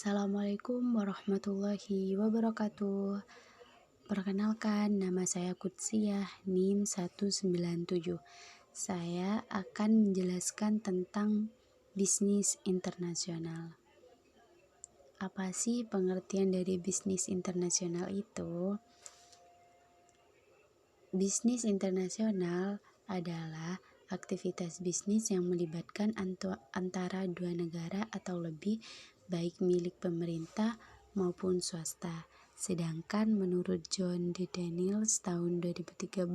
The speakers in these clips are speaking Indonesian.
Assalamualaikum warahmatullahi wabarakatuh. Perkenalkan, nama saya Kutsiyah, NIM 197. Saya akan menjelaskan tentang bisnis internasional. Apa sih pengertian dari bisnis internasional itu? Bisnis internasional adalah aktivitas bisnis yang melibatkan antara dua negara atau lebih, baik milik pemerintah maupun swasta. Sedangkan menurut John D. Daniels tahun 2013,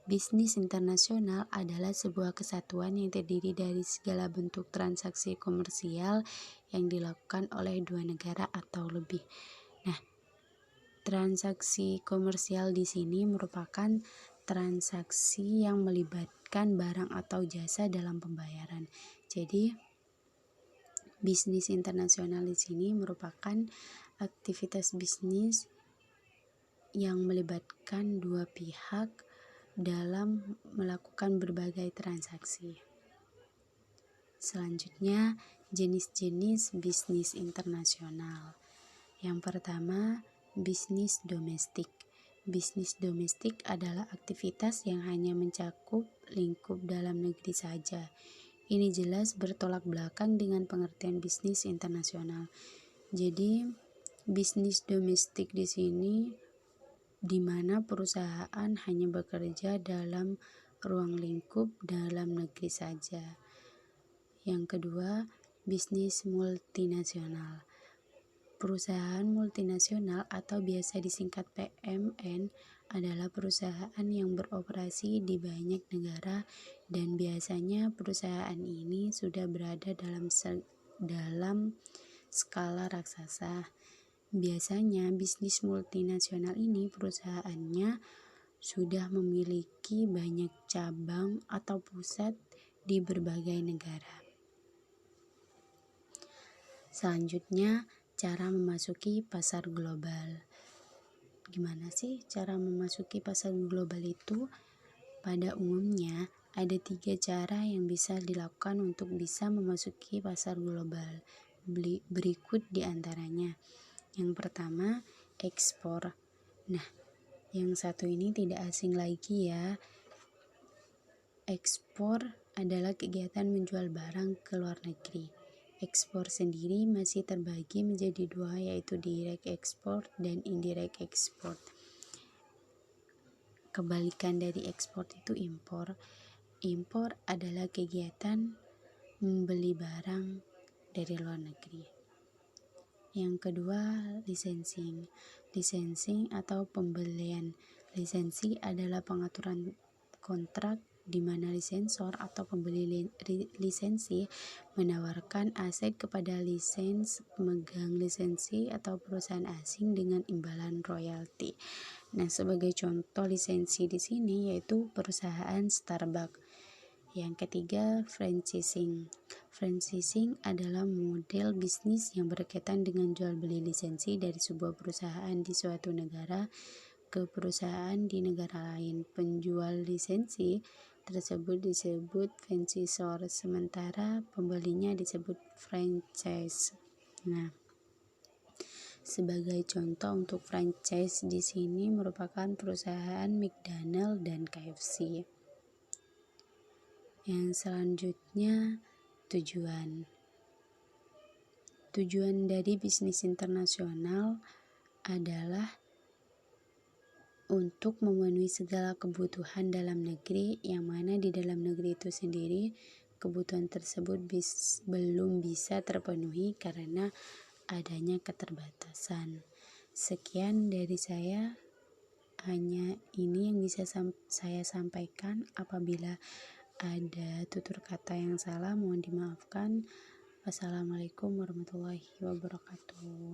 bisnis internasional adalah sebuah kesatuan yang terdiri dari segala bentuk transaksi komersial yang dilakukan oleh dua negara atau lebih. Nah, transaksi komersial di sini merupakan transaksi yang melibatkan barang atau jasa dalam pembayaran. Jadi, bisnis internasional di sini merupakan aktivitas bisnis yang melibatkan dua pihak dalam melakukan berbagai transaksi. Selanjutnya, jenis-jenis bisnis internasional. Yang pertama, bisnis domestik. Bisnis domestik adalah aktivitas yang hanya mencakup lingkup dalam negeri saja. Ini jelas bertolak belakang dengan pengertian bisnis internasional. Jadi, bisnis domestik di sini di mana perusahaan hanya bekerja dalam ruang lingkup dalam negeri saja. Yang kedua, bisnis multinasional. Perusahaan multinasional atau biasa disingkat PMN adalah perusahaan yang beroperasi di banyak negara dan biasanya perusahaan ini sudah berada dalam skala raksasa. Biasanya bisnis multinasional ini perusahaannya sudah memiliki banyak cabang atau pusat di berbagai negara. Selanjutnya, cara memasuki pasar global. Gimana sih cara memasuki pasar global itu? Pada umumnya, ada 3 cara yang bisa dilakukan untuk bisa memasuki pasar global. Berikut diantaranya. Yang pertama, ekspor. Nah, yang satu ini tidak asing lagi ya. Ekspor adalah kegiatan menjual barang ke luar negeri. Ekspor sendiri masih terbagi menjadi dua, yaitu direct export dan indirect export. Kebalikan dari ekspor itu impor. Impor adalah kegiatan membeli barang dari luar negeri. Yang kedua, licensing. Licensing atau pembelian. Lisensi adalah pengaturan kontrak di mana lisensor atau pembeli lisensi menawarkan aset kepada lisens pemegang lisensi atau perusahaan asing dengan imbalan royalti. Nah, sebagai contoh lisensi di sini yaitu perusahaan Starbucks. Yang ketiga, franchising. Franchising adalah model bisnis yang berkaitan dengan jual beli lisensi dari sebuah perusahaan di suatu negara ke perusahaan di negara lain. Penjual lisensi tersebut disebut franchisor, sementara pembelinya disebut franchise. Nah, sebagai contoh untuk franchise di sini merupakan perusahaan McDonald dan KFC. Yang selanjutnya, tujuan. Tujuan dari bisnis internasional adalah untuk memenuhi segala kebutuhan dalam negeri, yang mana di dalam negeri itu sendiri kebutuhan tersebut belum bisa terpenuhi karena adanya keterbatasan. Sekian dari saya, hanya ini yang bisa saya sampaikan. Apabila ada tutur kata yang salah mohon dimaafkan. Wassalamualaikum warahmatullahi wabarakatuh.